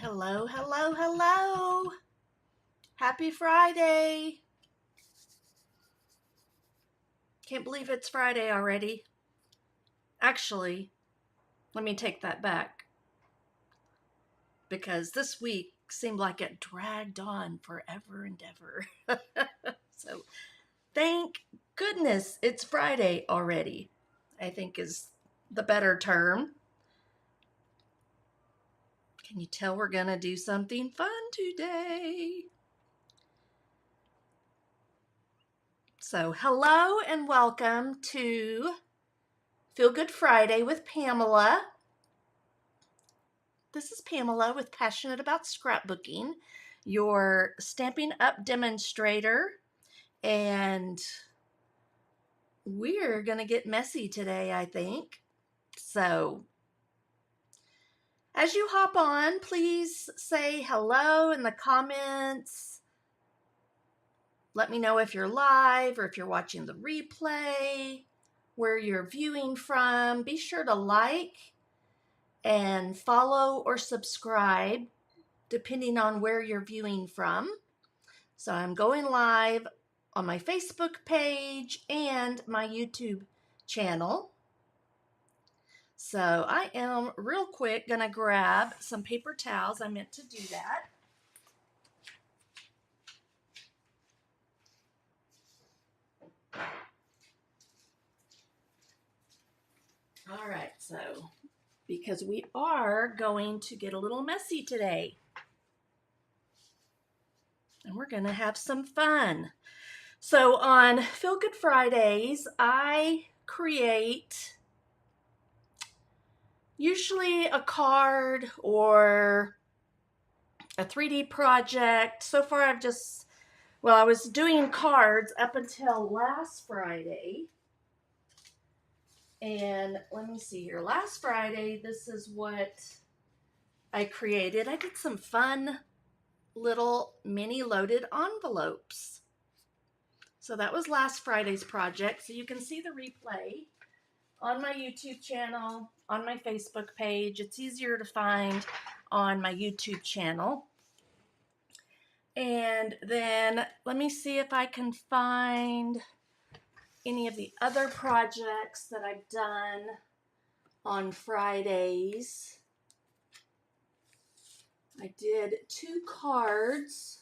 Hello, hello, hello. Happy Friday. Can't believe it's Friday already. Actually, let me take that back because this week seemed like it dragged on forever and ever. So, thank goodness it's Friday already, I think is the better term. Can you tell we're going to do something fun today? So, hello and welcome to Feel Good Friday with Pamela. This is Pamela with Passionate About Scrapbooking, your Stampin' Up demonstrator, and we're going to get messy today, I think. So, as you hop on, please say hello in the comments. Let me know if you're live or if you're watching the replay, where you're viewing from. Be sure to like and follow or subscribe depending on where you're viewing from. So I'm going live on my Facebook page and my YouTube channel. So I am real quick going to grab some paper towels. I meant to do that. All right, so because we are going to get a little messy today. And we're going to have some fun. So on Feel Good Fridays, I create usually a card or a 3D project. So far I was doing cards up until last Friday. And let me see here. Last Friday, this is what I created. I did some fun little mini loaded envelopes. So that was last Friday's project. So you can see the replay on my YouTube channel, on my Facebook page. It's easier to find on my YouTube channel. And then let me see if I can find any of the other projects that I've done on Fridays. I did 2 cards.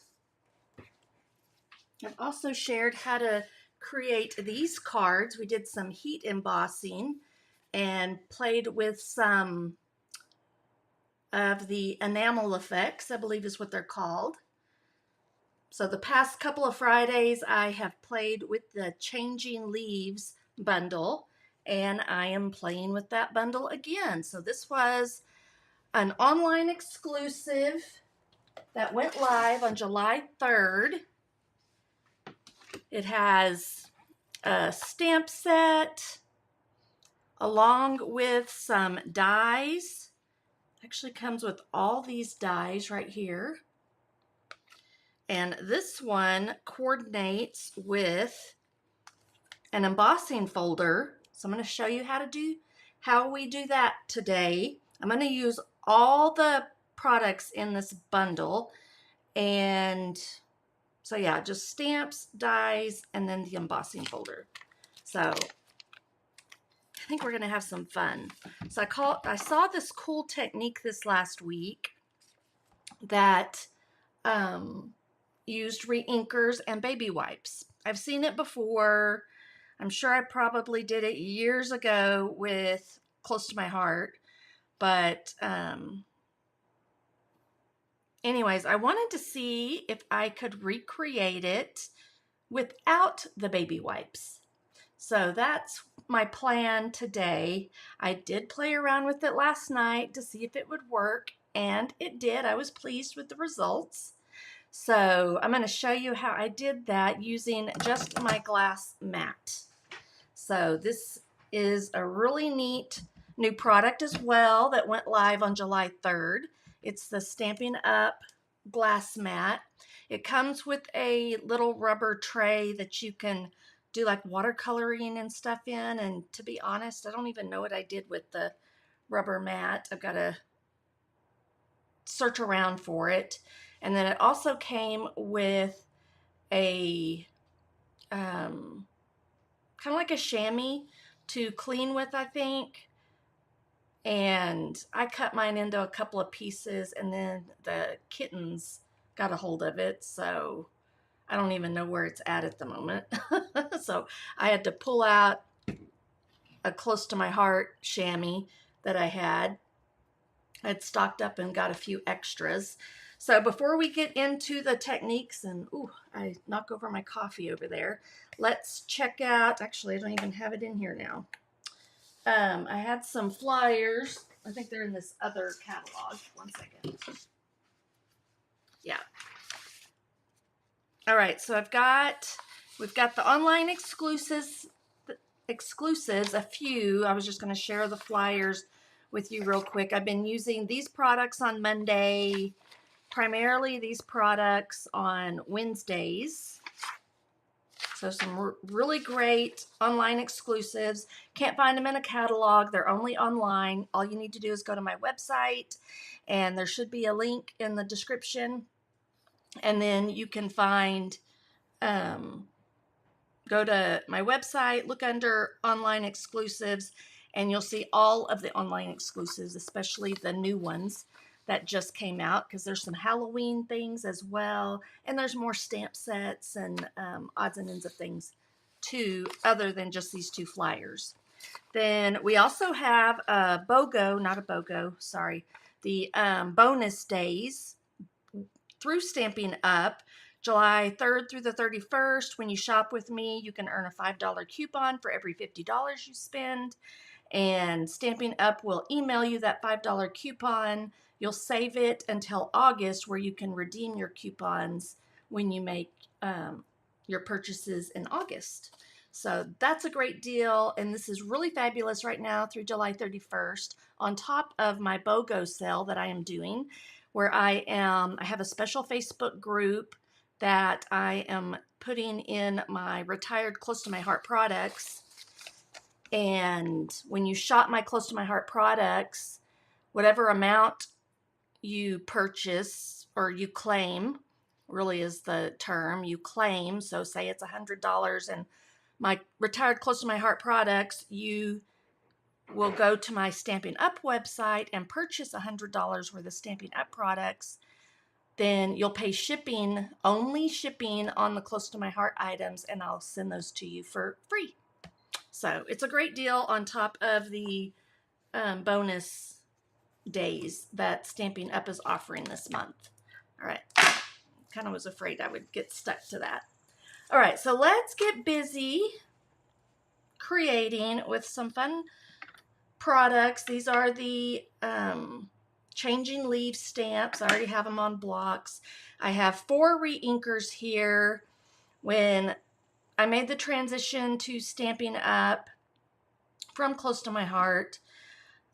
I've also shared how to create these cards. We did some heat embossing and played with some of the enamel effects, I believe is what they're called. So the past couple of Fridays, I have played with the Changing Leaves bundle, and I am playing with that bundle again. So this was an online exclusive that went live on July 3rd. It has a stamp set along with some dies. Actually comes with all these dies right here. And this one coordinates with an embossing folder. So I'm going to show you how we do that today. I'm going to use all the products in this bundle. And so yeah, just stamps, dies, and then the embossing folder. So I think we're going to have some fun. So I saw this cool technique this last week that used reinkers and baby wipes. I've seen it before. I'm sure I probably did it years ago with Close to My Heart. But anyways, I wanted to see if I could recreate it without the baby wipes. So that's my plan today. I did play around with it last night to see if it would work, and it did. I was pleased with the results. So I'm going to show you how I did that using just my glass mat. So this is a really neat new product as well that went live on July 3rd. It's the Stampin' Up glass mat. It comes with a little rubber tray that you can do like watercoloring and stuff in. And to be honest, I don't even know what I did with the rubber mat. I've got to search around for it. And then it also came with a kind of like a chamois to clean with, I think. And I cut mine into a couple of pieces, and then the kittens got a hold of it. So I don't even know where it's at the moment. So I had to pull out a close to my heart chamois that I had. I'd stocked up and got a few extras. So before we get into the techniques, and I knock over my coffee over there, let's check out, actually I don't even have it in here now. I had some flyers. I think they're in this other catalog. One second. Yeah. All right, so we've got the online exclusives, a few. I was just going to share the flyers with you real quick. I've been using these products on Monday, primarily these products on Wednesdays. So some really great online exclusives. Can't find them in a catalog. They're only online. All you need to do is go to my website, and there should be a link in the description. And then you can find, go to my website, look under online exclusives, and you'll see all of the online exclusives, especially the new ones that just came out, because there's some Halloween things as well, and there's more stamp sets and odds and ends of things too, other than just these two flyers. Then we also have the bonus days through Stampin' Up, July 3rd through the 31st. When you shop with me, you can earn a $5 coupon for every $50 you spend, and Stampin' Up will email you that $5 coupon. You'll save it until August, where you can redeem your coupons when you make your purchases in August. So that's a great deal, and this is really fabulous right now through July 31st, on top of my BOGO sale that I am doing, where I have a special Facebook group that I am putting in my retired Close to My Heart products. And when you shop my Close to My Heart products, whatever amount you purchase or you claim, really is the term, you claim. So say it's $100 and my retired Close to My Heart products, you will go to my Stampin' Up website and purchase $100 worth of Stampin' Up products. Then you'll pay shipping, only shipping on the Close to My Heart items, and I'll send those to you for free. So it's a great deal on top of the bonus days that Stampin' Up is offering this month. All right, kind of was afraid I would get stuck to that. All right, so let's get busy creating with some fun products. These are the changing leaf stamps. I already have them on blocks. I have 4 re-inkers here. When I made the transition to Stampin' Up from Close to My Heart,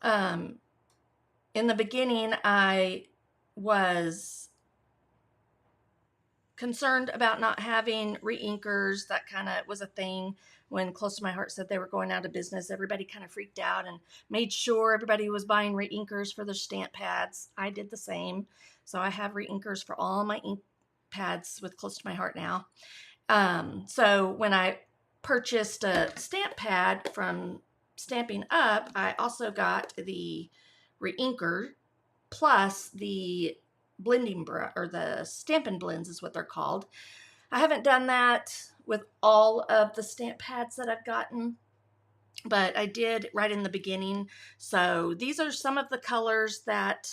in the beginning I was concerned about not having re-inkers. That kind of was a thing when Close to My Heart said they were going out of business. Everybody kind of freaked out and made sure everybody was buying re-inkers for their stamp pads. I did the same. So I have re-inkers for all my ink pads with Close to My Heart now. So when I purchased a stamp pad from Stampin' Up, I also got the re-inker plus the blending brush, or the Stampin' Blends is what they're called. I haven't done that with all of the stamp pads that I've gotten, but I did right in the beginning. So these are some of the colors that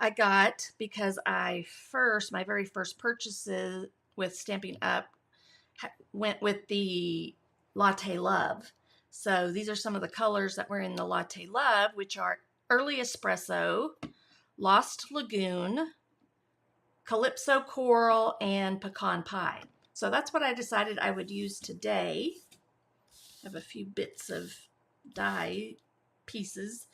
I got because my very first purchases with Stampin' Up went with the Latte Love. So these are some of the colors that were in the Latte Love, which are Early Espresso, Lost Lagoon, Calypso Coral, and Pecan Pie. So that's what I decided I would use today. I have a few bits of die pieces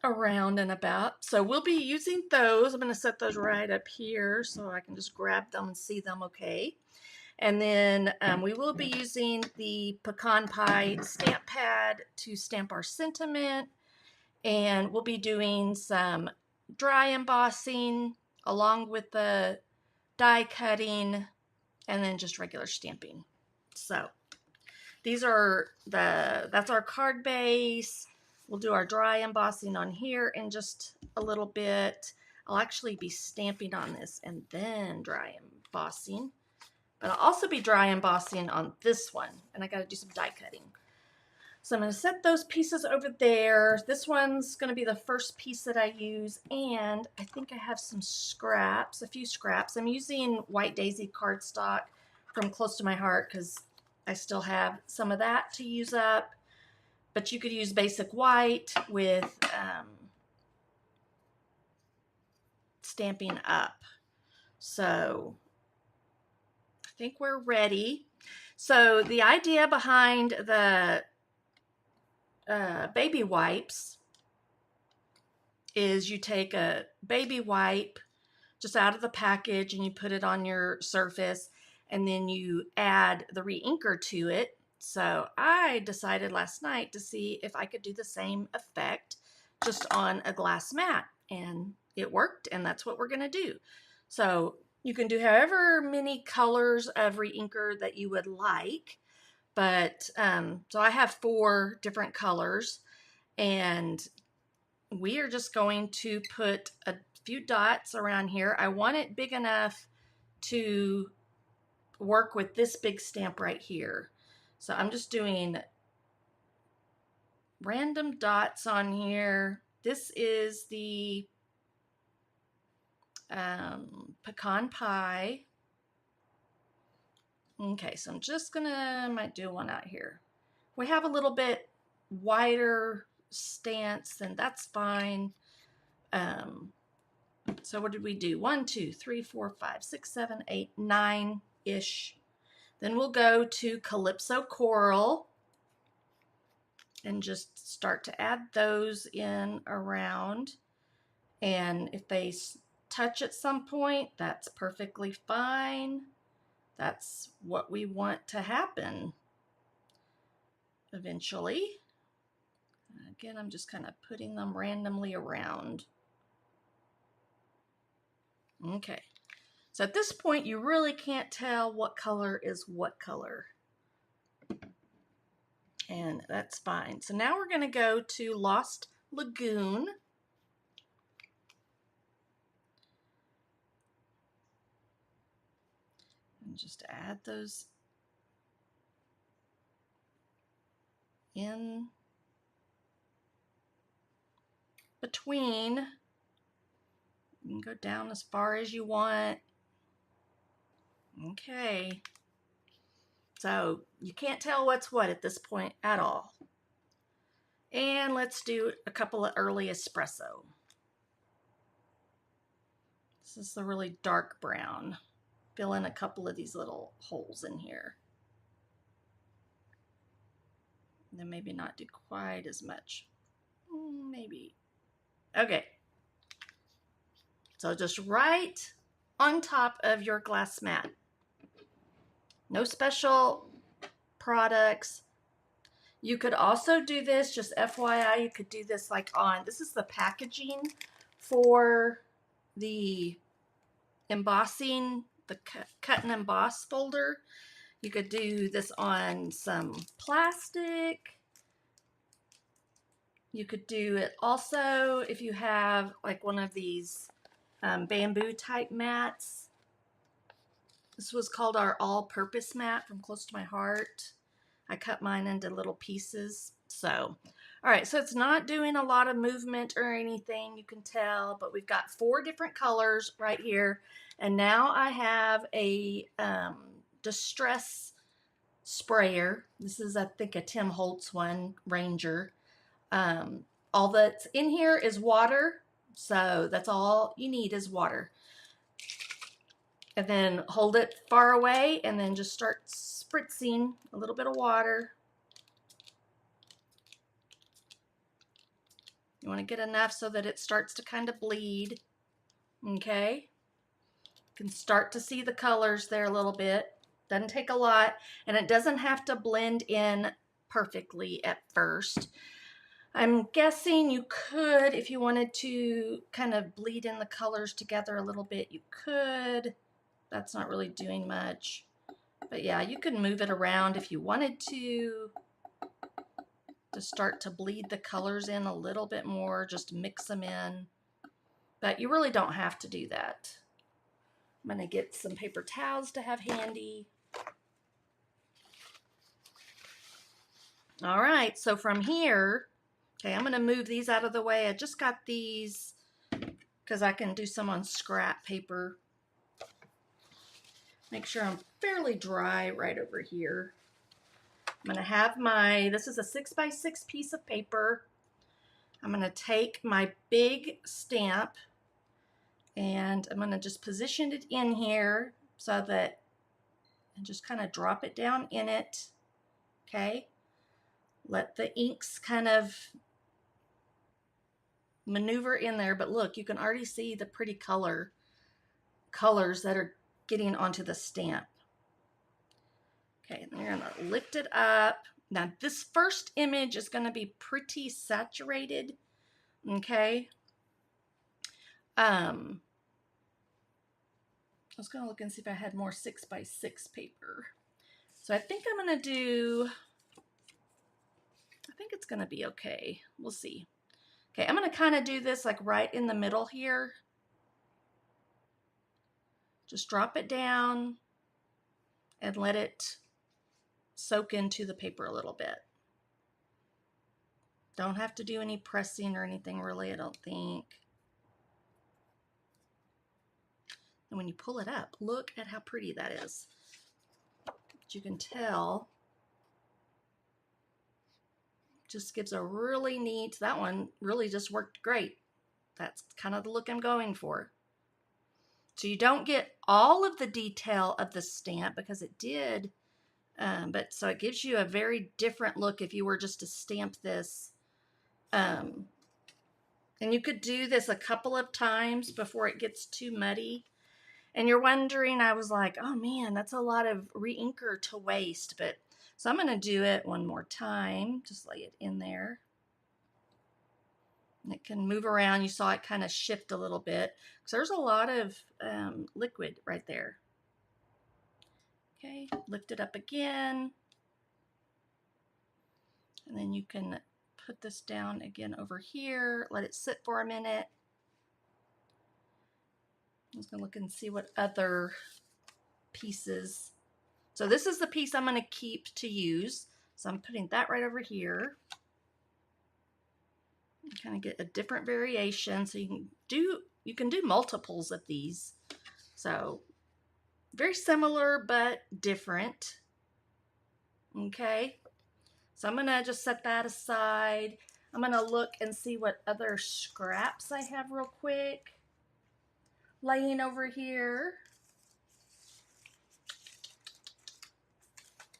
around and about. So we'll be using those. I'm going to set those right up here so I can just grab them and see them okay. And then we will be using the Pecan Pie stamp pad to stamp our sentiment. And we'll be doing some dry embossing along with the die cutting and then just regular stamping. So these are that's our card base. We'll do our dry embossing on here in just a little bit. I'll actually be stamping on this and then dry embossing. But I'll also be dry embossing on this one. And I got to do some die cutting. So I'm going to set those pieces over there. This one's going to be the first piece that I use. And I think I have some scraps, a few scraps. I'm using White Daisy cardstock from Close to My Heart because I still have some of that to use up. But you could use basic white with Stampin' Up. So I think we're ready. So the idea behind the baby wipes is you take a baby wipe just out of the package and you put it on your surface and then you add the re-inker to it. So I decided last night to see if I could do the same effect just on a glass mat, and it worked, and that's what we're going to do. So you can do however many colors of re-inker that you would like. But so I have 4 different colors, and we are just going to put a few dots around here. I want it big enough to work with this big stamp right here. So I'm just doing random dots on here. This is the pecan pie. Okay, so I'm just gonna, might do one out here. We have a little bit wider stance, and that's fine. So what did we do? 1, 2, 3, 4, 5, 6, 7, 8, 9-ish. Then we'll go to Calypso Coral and just start to add those in around. And if they touch at some point, that's perfectly fine. That's what we want to happen eventually. Again, I'm just kind of putting them randomly around. Okay, so at this point, you really can't tell what color is what color. And that's fine. So now we're going to go to Lost Lagoon. And just add those in between. You can go down as far as you want. Okay. So you can't tell what's what at this point at all. And let's do a couple of early espresso. This is the really dark brown. Fill in a couple of these little holes in here. And then maybe not do quite as much. Maybe. Okay. So just right on top of your glass mat. No special products. You could also do this, just FYI, you could do this like on, this is the packaging for the embossing, the cut and emboss folder. You could do this on some plastic. You could do it also if you have like one of these bamboo type mats. This was called our all-purpose mat from Close to My Heart. I cut mine into little pieces. So, all right, so it's not doing a lot of movement or anything, you can tell, but we've got 4 different colors right here. And now I have a distress sprayer. This is, I think, a Tim Holtz one, Ranger. All that's in here is water, so that's all you need is water. And then hold it far away and then just start spritzing a little bit of water. You want to get enough so that it starts to kind of bleed. Okay? You can start to see the colors there a little bit. Doesn't take a lot, and it doesn't have to blend in perfectly at first. I'm guessing you could, if you wanted to kind of bleed in the colors together a little bit, you could. That's not really doing much. But yeah, you could move it around if you wanted to start to bleed the colors in a little bit more, just mix them in. But you really don't have to do that. I'm gonna get some paper towels to have handy. All right, so from here, okay, I'm gonna move these out of the way. I just got these because I can do some on scrap paper. Make sure I'm fairly dry right over here. I'm gonna have this is a 6x6 piece of paper. I'm gonna take my big stamp and I'm gonna just position it in here so that, and just kind of drop it down in it, okay? Let the inks kind of maneuver in there, but look, you can already see the pretty colors that are getting onto the stamp. Okay, and you're gonna lift it up. Now this first image is gonna be pretty saturated, okay? I was gonna look and see if I had more 6x6 paper. So I think I'm gonna do, I think it's gonna be okay. We'll see. Okay, I'm gonna kind of do this like right in the middle here. Just drop it down and let it soak into the paper a little bit. Don't have to do any pressing or anything really, I don't think. And when you pull it up, look at how pretty that is. But you can tell, just gives a really neat, that one really just worked great. That's kind of the look I'm going for. So you don't get all of the detail of the stamp because it did, but so it gives you a very different look if you were just to stamp this. And you could do this a couple of times before it gets too muddy. And you're wondering, I was like, oh man, that's a lot of re-inker to waste. But so I'm going to do it one more time. Just lay it in there. And it can move around. You saw it kind of shift a little bit because there's a lot of liquid right there. Okay, lift it up again. And then you can put this down again over here. Let it sit for a minute. I'm just gonna look and see what other pieces. So this is the piece I'm gonna keep to use. So I'm putting that right over here. Kind of get a different variation. So you can do multiples of these. So very similar but different. Okay. So I'm gonna just set that aside. I'm gonna look and see what other scraps I have real quick. Laying over here.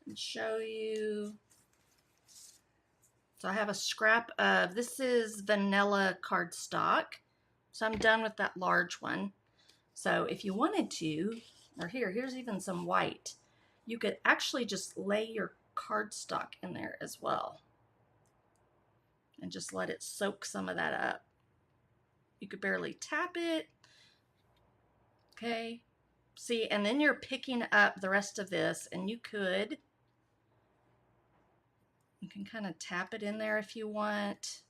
And show you. So I have a scrap of, this is vanilla cardstock. So I'm done with that large one. So if you wanted to, or here's even some white. You could actually just lay your cardstock in there as well. And just let it soak some of that up. You could barely tap it. Okay. See, and then you're picking up the rest of this, and you can kind of tap it in there if you want.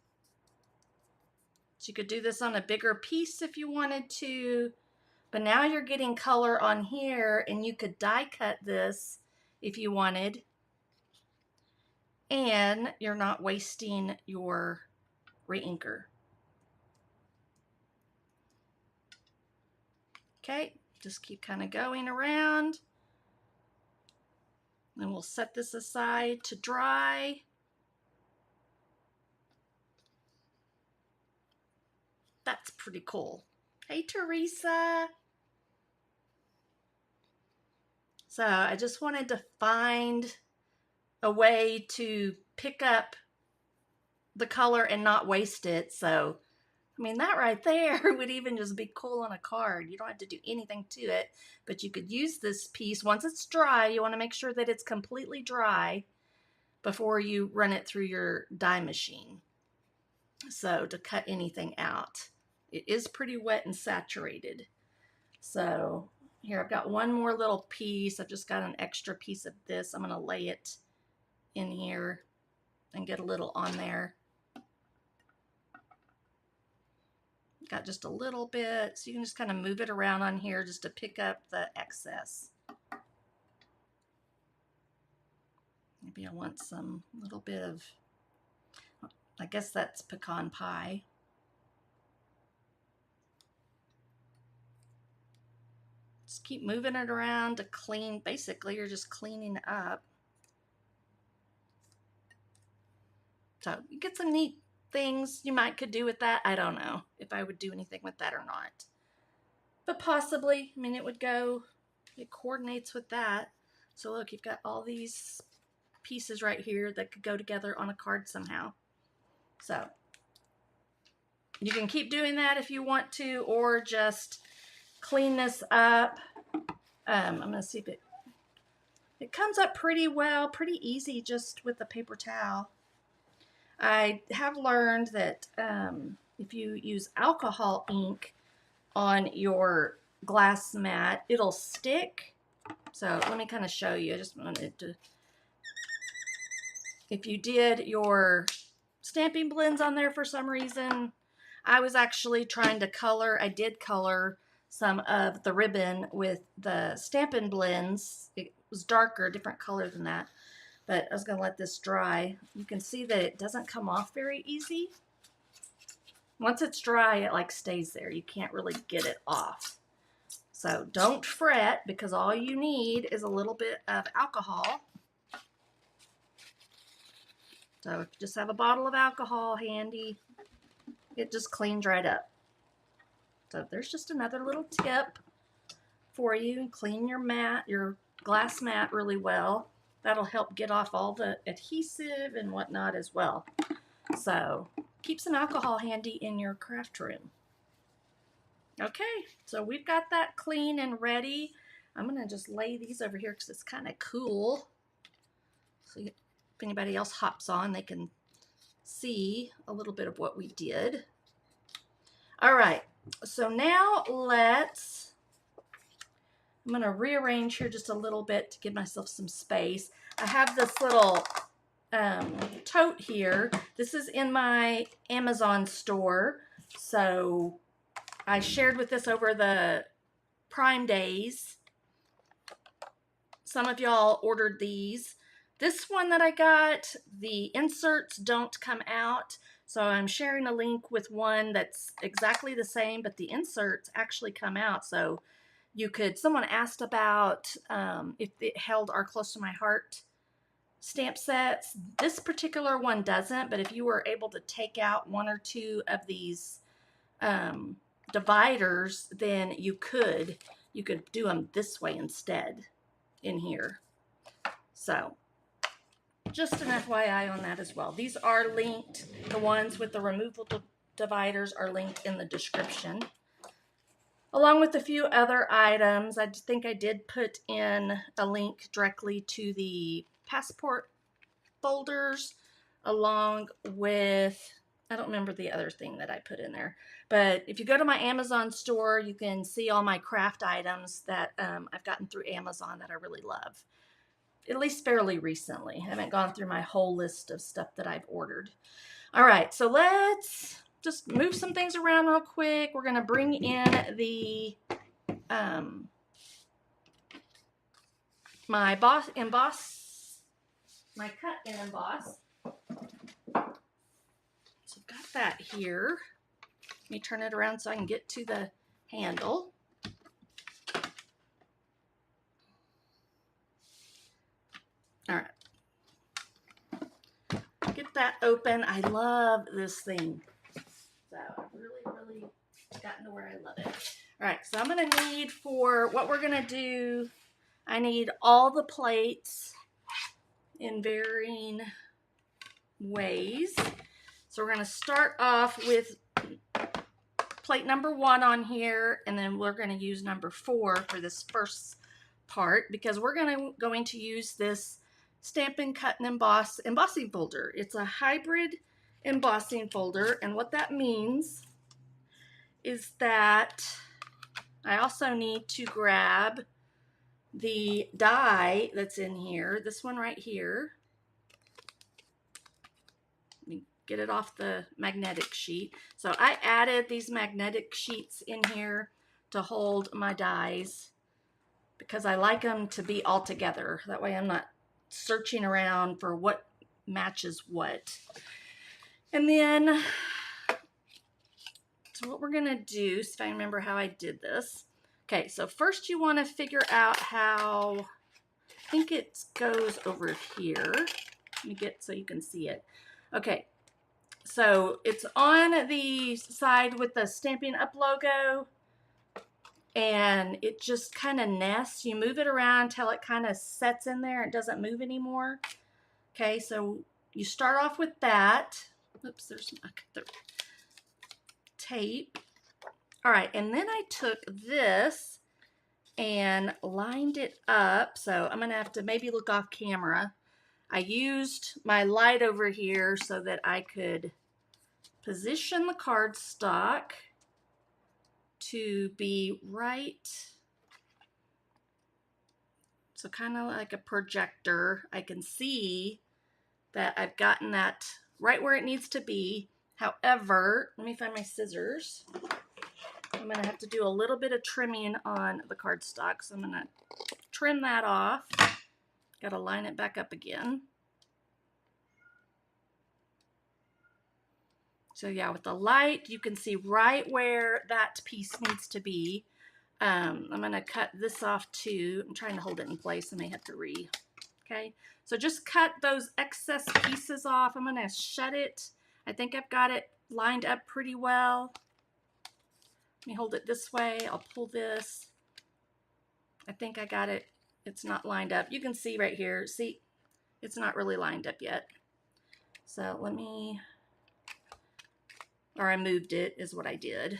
So you could do this on a bigger piece if you wanted to, but now you're getting color on here, and you could die cut this if you wanted, and you're not wasting your re-inker. Okay, just keep kind of going around. And we'll set this aside to dry. That's pretty cool. Hey, Teresa. So I just wanted to find a way to pick up the color and not waste it. So, I mean, that right there would even just be cool on a card. You don't have to do anything to it, but you could use this piece. Once it's dry, you want to make sure that it's completely dry before you run it through your die machine. So to cut anything out, it is pretty wet and saturated. So here I've got one more little piece. I've just got an extra piece of this. I'm going to lay it in here and get a little on there. Got just a little bit, so you can just kind of move it around on here just to pick up the excess. Maybe I want some little bit of, I guess that's pecan pie. Just keep moving it around to clean. Basically, you're just cleaning up. So you get some neat things you could do with that. I don't know if I would do anything with that or not. But possibly, I mean, it coordinates with that. So look, you've got all these pieces right here that could go together on a card somehow. So you can keep doing that if you want to, or just clean this up. I'm going to see if it comes up pretty well, pretty easy just with the paper towel. I have learned that if you use alcohol ink on your glass mat, it'll stick. So let me kind of show you. I just wanted to, if you did your stamping blends on there for some reason, I was actually trying to color, I did color some of the ribbon with the Stampin' blends. It was darker, different color than that, but I was going to let this dry. You can see that it doesn't come off very easy. Once it's dry, it like stays there. You can't really get it off. So don't fret, because all you need is a little bit of alcohol. So if you just have a bottle of alcohol handy, it just cleans right up. So there's just another little tip for you. Clean your mat, your glass mat really well. That'll help get off all the adhesive and whatnot as well. So keep some alcohol handy in your craft room. Okay, so we've got that clean and ready. I'm going to just lay these over here because it's kind of cool. So if anybody else hops on, they can see a little bit of what we did. All right, so now I'm going to rearrange here just a little bit to give myself some space. I have this little tote here. This is in my Amazon store. So I shared with this over the Prime days. Some of y'all ordered these. This one that I got, the inserts don't come out. So I'm sharing a link with one that's exactly the same, but the inserts actually come out. So you could, someone asked about if it held our Close to My Heart stamp sets. This particular one doesn't, but if you were able to take out one or two of these dividers, then you could do them this way instead in here. So just an FYI on that as well. These are linked. The ones with the removable dividers are linked in the description, along with a few other items. I think I did put in a link directly to the passport folders, along with, I don't remember the other thing that I put in there. But if you go to my Amazon store, you can see all my craft items that I've gotten through Amazon that I really love. At least fairly recently. I haven't gone through my whole list of stuff that I've ordered. All right, so let's just move some things around real quick. We're going to bring in the my cut and emboss. So I've got that here. Let me turn it around so I can get to the handle. All right. Get that open. I love this thing. So I've really gotten to where I love it. All right, so I'm going to need, for what we're going to do, I need all the plates in varying ways. So we're going to start off with plate number 1 on here, and then we're going to use number 4 for this first part, because we're going to use this Stampin' Cut and Emboss embossing folder. It's a hybrid embossing folder, and what that means is that I also need to grab the die that's in here, this one right here. Let me get it off the magnetic sheet. So I added these magnetic sheets in here to hold my dies because I like them to be all together. That way I'm not searching around for what matches what. And then, so what we're gonna do, see if I remember how I did this. Okay, so first you wanna figure out how, I think it goes over here. Let me get so you can see it. Okay, so it's on the side with the Stampin' Up logo, and it just kind of nests. You move it around till it kind of sets in there. It doesn't move anymore. Okay, so you start off with that. Oops, there's the tape. All right, and then I took this and lined it up. So I'm gonna have to maybe look off camera. I used my light over here so that I could position the cardstock to be right, so kind of like a projector. I can see that I've gotten that right where it needs to be. However, let me find my scissors. I'm gonna have to do a little bit of trimming on the cardstock, so I'm gonna trim that off. Gotta line it back up again. So yeah, with the light, you can see right where that piece needs to be. I'm gonna cut this off too. I'm trying to hold it in place. I may have to okay. So just cut those excess pieces off. I'm gonna shut it. I think I've got it lined up pretty well. Let me hold it this way. I'll pull this. I think I got it. It's not lined up. You can see right here. See, it's not really lined up yet. So let me, or I moved it is what I did.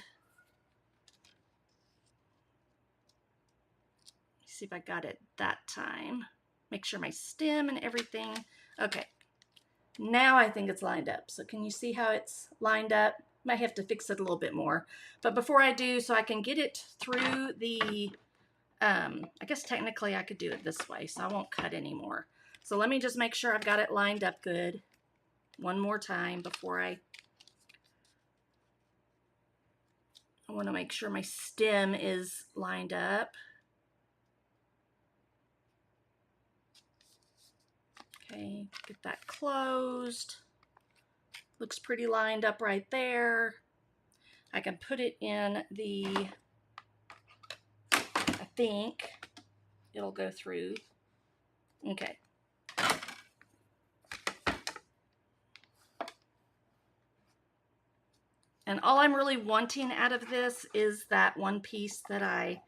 See if I got it that time. Make sure my stem and everything. Okay, now I think it's lined up. So can you see how it's lined up? Might have to fix it a little bit more. But before I do, so I can get it through the, I guess technically I could do it this way, so I won't cut anymore. So let me just make sure I've got it lined up good one more time before I want to make sure my stem is lined up. Okay, get that closed. Looks pretty lined up right there. I can put it in the, I think it'll go through. Okay. And all I'm really wanting out of this is that one piece that I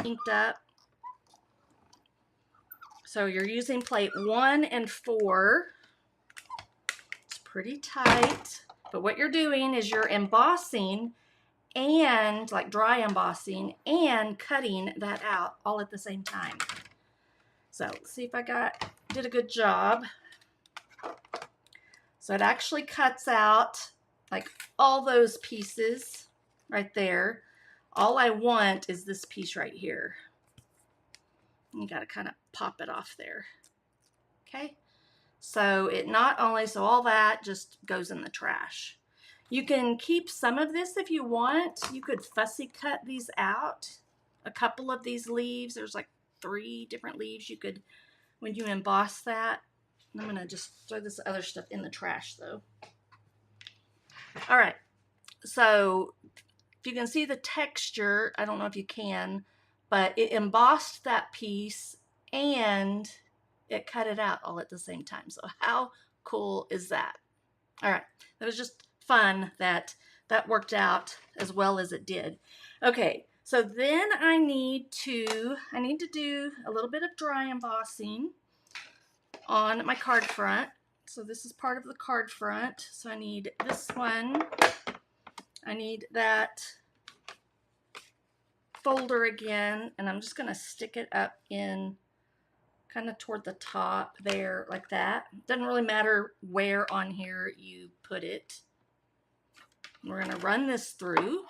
inked up. So you're using plate 1 and 4. It's pretty tight, but what you're doing is you're embossing and like dry embossing and cutting that out all at the same time. So let's see if I did a good job. So it actually cuts out like all those pieces right there. All I want is this piece right here. You got to kind of pop it off there. Okay. So it not only, so all that just goes in the trash. You can keep some of this if you want. You could fussy cut these out. A couple of these leaves, there's like 3 different leaves you could, when you emboss that. I'm gonna just throw this other stuff in the trash though. All right, so if you can see the texture, I don't know if you can, but it embossed that piece and it cut it out all at the same time. So how cool is that? All right, that was just fun that that worked out as well as it did. Okay, so then I need to do a little bit of dry embossing on my card front. So this is part of the card front. So I need this one. I need that folder again, and I'm just gonna stick it up in kind of toward the top there, like that. Doesn't really matter where on here you put it. We're going to run this through.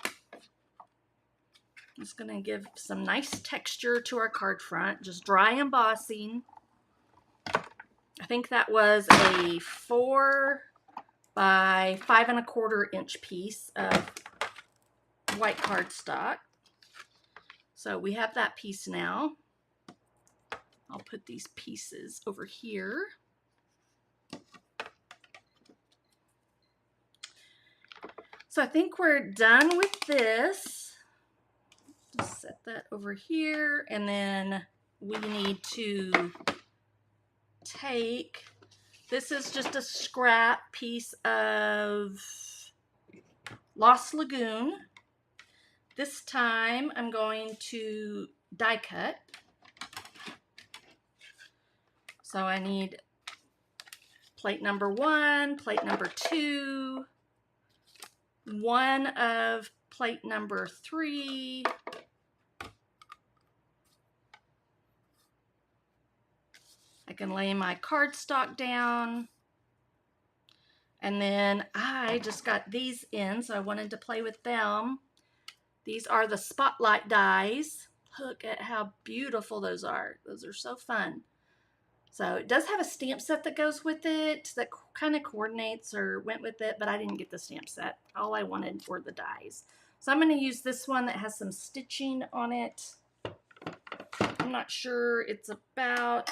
It's going to give some nice texture to our card front. Just dry embossing. I think that was a 4 by 5 1/4 inch piece of white cardstock. So we have that piece now. I'll put these pieces over here. So I think we're done with this. Just set that over here, and then we need to take, this is just a scrap piece of Lost Lagoon. This time I'm going to die cut. So I need plate number 1, plate number 2, one of plate number 3, I can lay my cardstock down, and then I just got these in, so I wanted to play with them. These are the Spotlight dies. Look at how beautiful those are. Those are so fun. So it does have a stamp set that goes with it that kind of coordinates or went with it, but I didn't get the stamp set. All I wanted were the dies. So I'm going to use this one that has some stitching on it. I'm not sure. It's about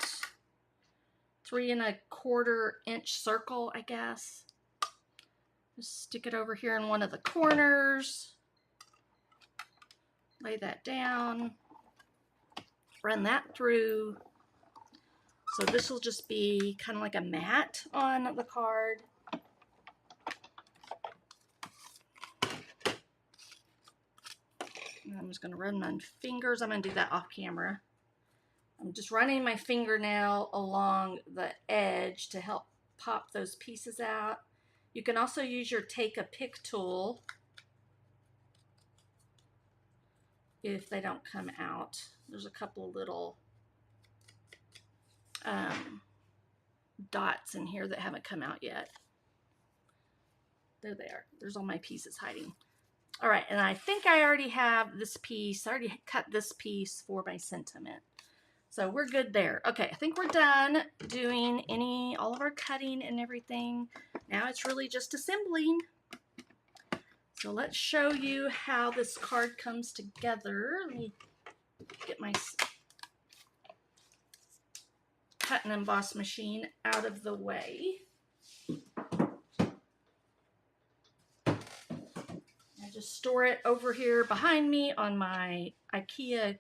3 1/4 inch circle, I guess. Just stick it over here in one of the corners. Lay that down. Run that through. So this will just be kind of like a mat on the card. And I'm just going to run my fingers. I'm going to do that off camera. I'm just running my fingernail along the edge to help pop those pieces out. You can also use your take a pick tool if they don't come out. There's a couple of little dots in here that haven't come out yet. There they are. There's all my pieces hiding. All right, and I think I already have this piece. I already cut this piece for my sentiment. So we're good there. Okay, I think we're done doing all of our cutting and everything. Now it's really just assembling. So let's show you how this card comes together. Let me get my cut and emboss machine out of the way. I just store it over here behind me on my IKEA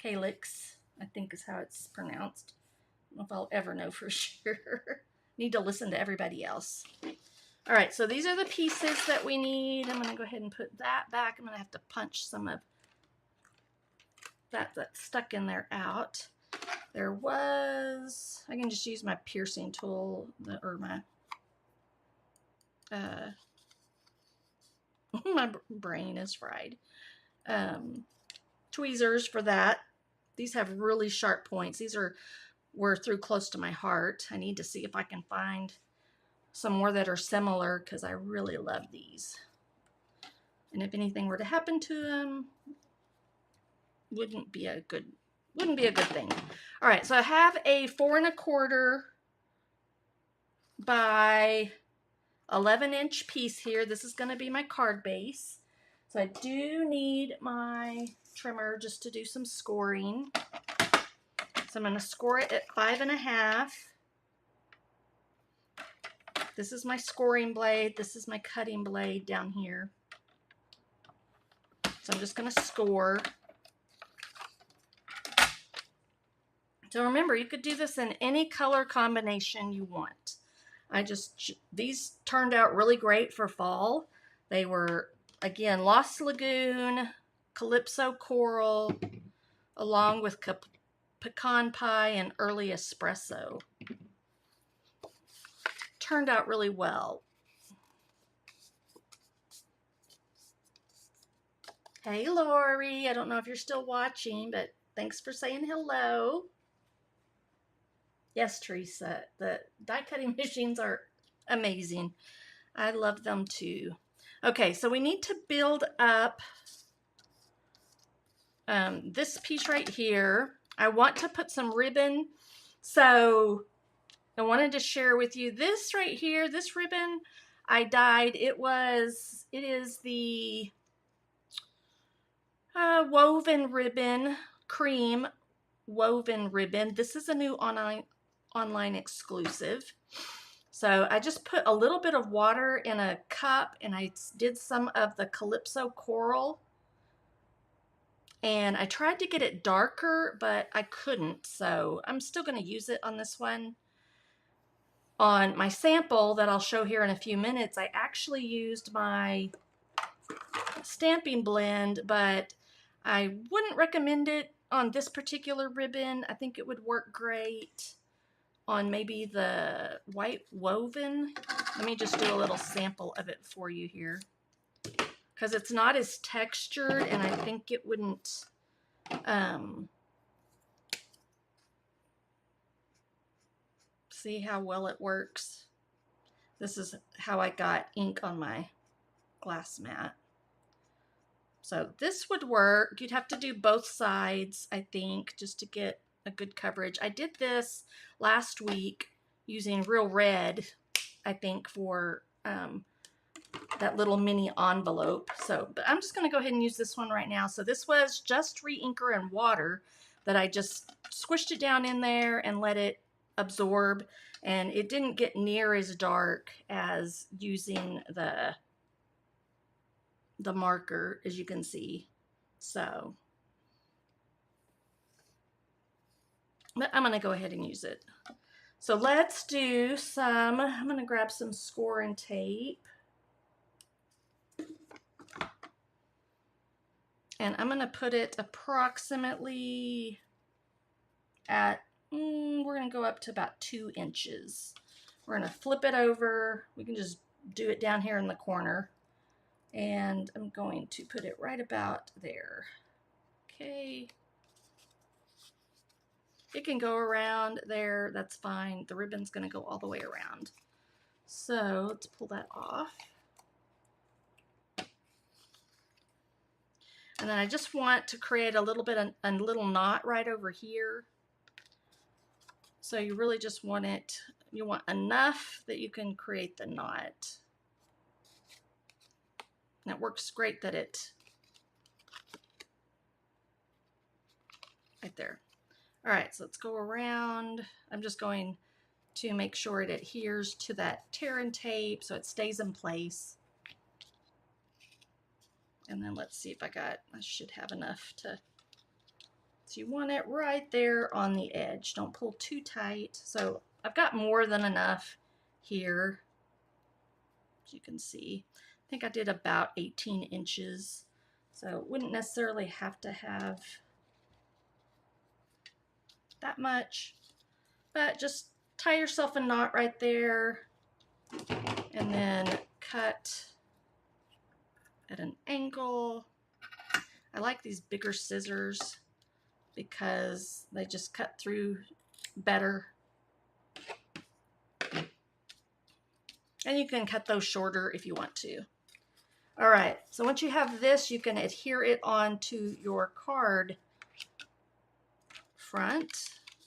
calyx, I think is how it's pronounced. I don't know if I'll ever know for sure. Need to listen to everybody else. All right, so these are the pieces that we need. I'm going to go ahead and put that back. I'm going to have to punch some of that that's stuck in there out. There was, I can just use my piercing tool, or my, my brain is fried. Tweezers for that. These have really sharp points. These were through close to my heart. I need to see if I can find some more that are similar because I really love these. And if anything were to happen to them, wouldn't be a good thing. All right, so I have a 4 1/4 by 11 inch piece here. This is going to be my card base. So I do need my trimmer just to do some scoring. So I'm going to score it at 5 1/2. This is my scoring blade. This is my cutting blade down here. So I'm just going to score. So remember, you could do this in any color combination you want. These turned out really great for fall. They were, again, Lost Lagoon, Calypso Coral, along with Pecan Pie and Early Espresso. Turned out really well. Hey, Lori. I don't know if you're still watching, but thanks for saying hello. Yes, Teresa, the die cutting machines are amazing. I love them too. Okay, so we need to build up this piece right here. I want to put some ribbon, so I wanted to share with you this right here, this ribbon I dyed. It is the woven ribbon, cream woven ribbon. This is a new online exclusive. So I just put a little bit of water in a cup and I did some of the Calypso coral. And I tried to get it darker, but I couldn't. So I'm still going to use it on this one. On my sample that I'll show here in a few minutes, I actually used my stamping blend, but I wouldn't recommend it on this particular ribbon. I think it would work great on maybe the white woven. Let me just do a little sample of it for you here, because it's not as textured and I think it wouldn't see how well it works. This is how I got ink on my glass mat. So this would work. You'd have to do both sides, I think, just to get a good coverage. I did this last week using Real Red, I think, for that little mini envelope. So, but I'm just going to go ahead and use this one right now. So this was just re-inker and water that I just squished it down in there and let it absorb. And it didn't get near as dark as using the marker, as you can see. So, but I'm going to go ahead and use it. So let's do some, I'm going to grab some score and tape. And I'm going to put it approximately at, we're going to go up to about 2 inches. We're going to flip it over. We can just do it down here in the corner. And I'm going to put it right about there. Okay. It can go around there. That's fine. The ribbon's going to go all the way around. So let's pull that off. And then I just want to create a little bit of a little knot right over here. So you really just want it, you want enough that you can create the knot. And it works great that it, right there. All right, so let's go around. I'm just going to make sure it adheres to that tear and tape so it stays in place. And then let's see if I should have enough to, so you want it right there on the edge. Don't pull too tight. So I've got more than enough here, as you can see. I think I did about 18 inches. So wouldn't necessarily have to have that much, but just tie yourself a knot right there and then cut at an angle. I like these bigger scissors because they just cut through better. And you can cut those shorter if you want to. All right, so once you have this, you can adhere it onto your card front.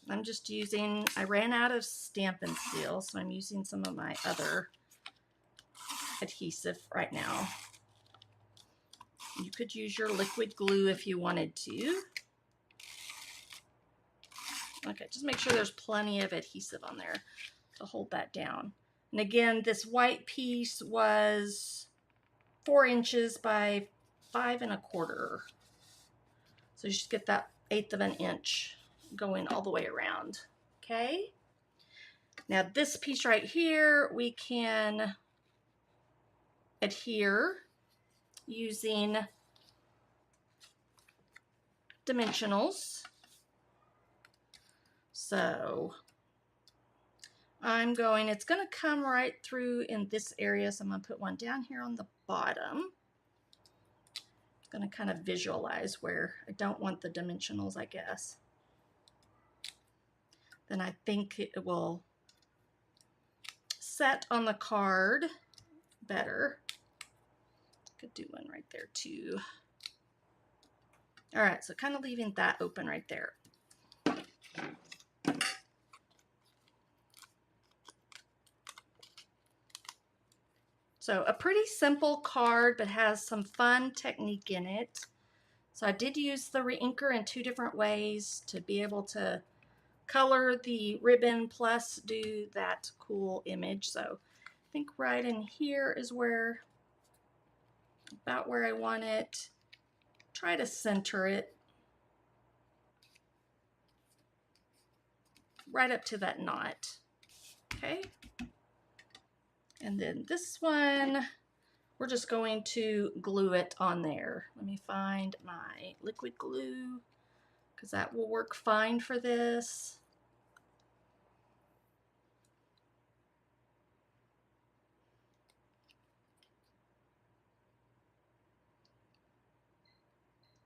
I'm just using, I ran out of Stampin' Seal, so I'm using some of my other adhesive right now. You could use your liquid glue if you wanted to. Okay, just make sure there's plenty of adhesive on there to hold that down. And again, this white piece was 4 inches by 5 1/4. So you should get that 1/8 of an inch going all the way around. Okay. Now this piece right here, we can adhere using dimensionals. So it's going to come right through in this area. So I'm going to put one down here on the bottom. I'm going to kind of visualize where I don't want the dimensionals, I guess. then I think it will set on the card better. Could do one right there too. All right, so kind of leaving that open right there. So a pretty simple card, but has some fun technique in it. So I did use the reinker in 2 different ways to be able to color the ribbon plus do that cool image. So I think right in here is about where I want it. Try to center it right up to that knot. Okay. And then this one, we're just going to glue it on there. Let me find my liquid glue because that will work fine for this.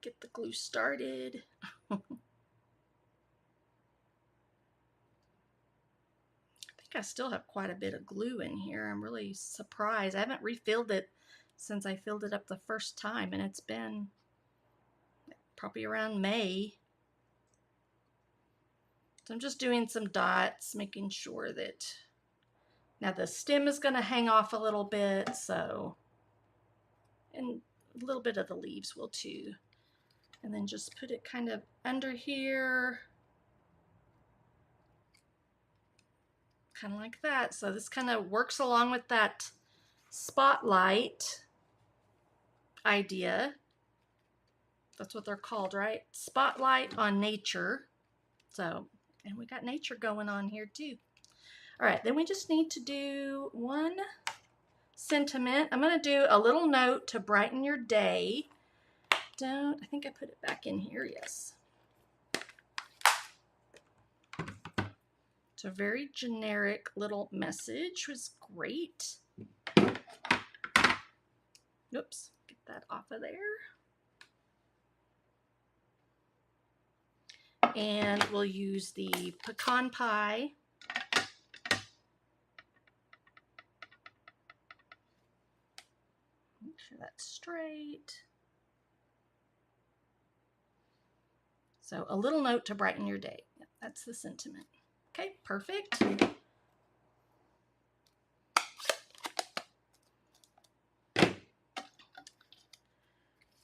Get the glue started. I still have quite a bit of glue in here. I'm really surprised. I haven't refilled it since I filled it up the first time, and it's been probably around May. So I'm just doing some dots, making sure that now the stem is going to hang off a little bit, so, and a little bit of the leaves will too. And then just put it kind of under here. Kind of like that. So this kind of works along with that spotlight idea. That's what they're called, right? Spotlight on nature. So, and we got nature going on here too. All right, then we just need to do one sentiment. I'm going to do a little note to brighten your day. I think I put it back in here, yes. It's a very generic little message, was great. Oops, get that off of there. And we'll use the pecan pie. Make sure that's straight. So a little note to brighten your day. Yep, that's the sentiment. Okay, perfect.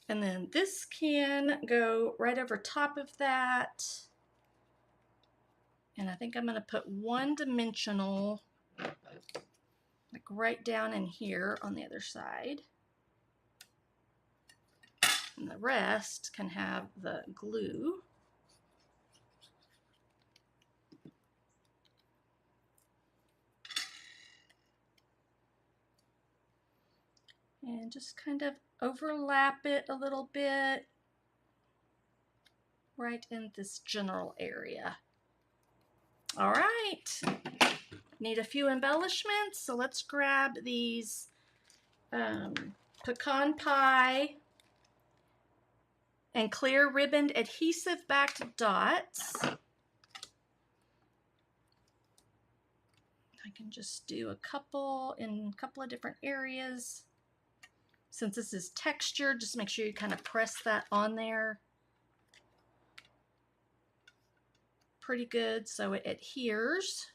And then this can go right over top of that. And I think I'm going to put one dimensional, like right down in here on the other side. And the rest can have the glue. And just kind of overlap it a little bit right in this general area. All right, need a few embellishments, so let's grab these pecan pie and clear ribboned adhesive backed dots. I can just do a couple in a couple of different areas. Since this is textured, just make sure you kind of press that on there pretty good so it adheres.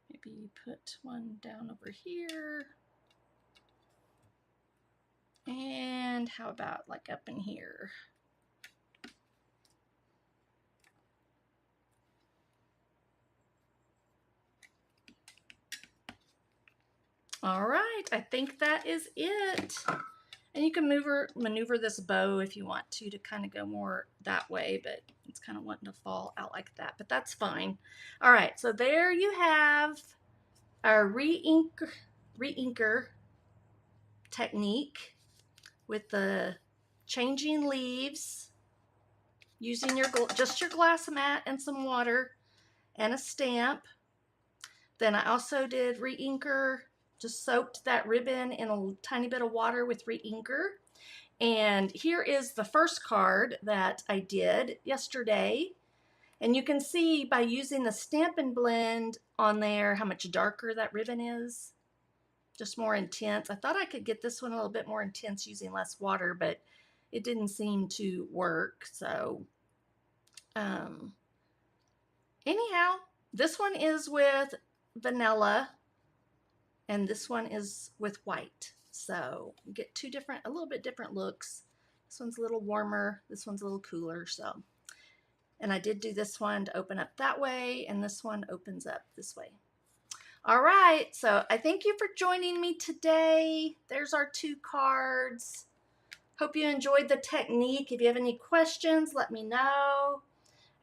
Maybe put one down over here. And how about like up in here? All right, I think that is it. And you can maneuver this bow if you want to kind of go more that way, but it's kind of wanting to fall out like that, but that's fine. All right, so there you have our reinker technique with the changing leaves, using just your glass mat and some water and a stamp. Then I also did reinker, just soaked that ribbon in a tiny bit of water with reinker. And here is the first card that I did yesterday. And you can see by using the Stampin' Blend on there how much darker that ribbon is. Just more intense. I thought I could get this one a little bit more intense using less water, but it didn't seem to work. So anyhow, this one is with vanilla and this one is with white. So you get two different, a little bit different looks. This one's a little warmer, this one's a little cooler. So, and I did do this one to open up that way, and this one opens up this way. All right, so I thank you for joining me today. There's our two cards. Hope you enjoyed the technique. If you have any questions, let me know.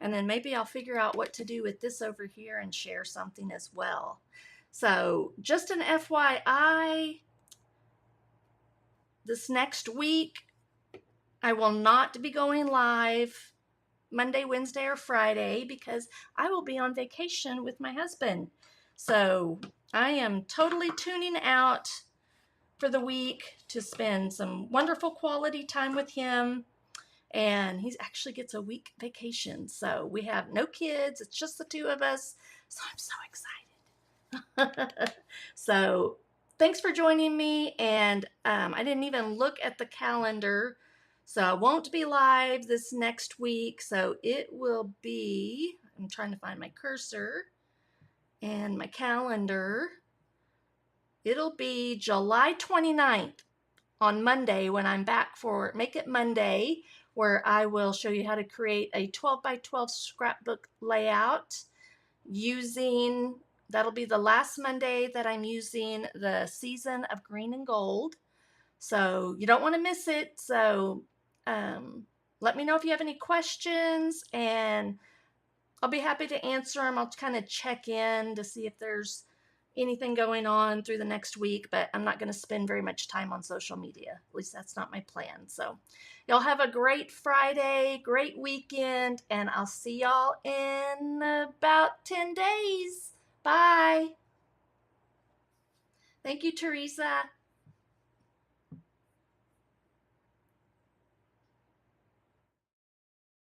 And then maybe I'll figure out what to do with this over here and share something as well. So just an FYI, this next week, I will not be going live Monday, Wednesday, or Friday because I will be on vacation with my husband. So I am totally tuning out for the week to spend some wonderful quality time with him. And he actually gets a week vacation. So we have no kids. It's just the two of us. So I'm so excited. So thanks for joining me. And I didn't even look at the calendar. So I won't be live this next week. So it will be, I'm trying to find my cursor and my calendar. It'll be July 29th on Monday when I'm back for Make It Monday, where I will show you how to create a 12 by 12 scrapbook layout using, that'll be the last Monday that I'm using the Season of Green and Gold. So you don't want to miss it. So let me know if you have any questions and I'll be happy to answer them. I'll kind of check in to see if there's anything going on through the next week, but I'm not going to spend very much time on social media. At least that's not my plan. So y'all have a great Friday, great weekend, and I'll see y'all in about 10 days. Bye. Thank you, Teresa.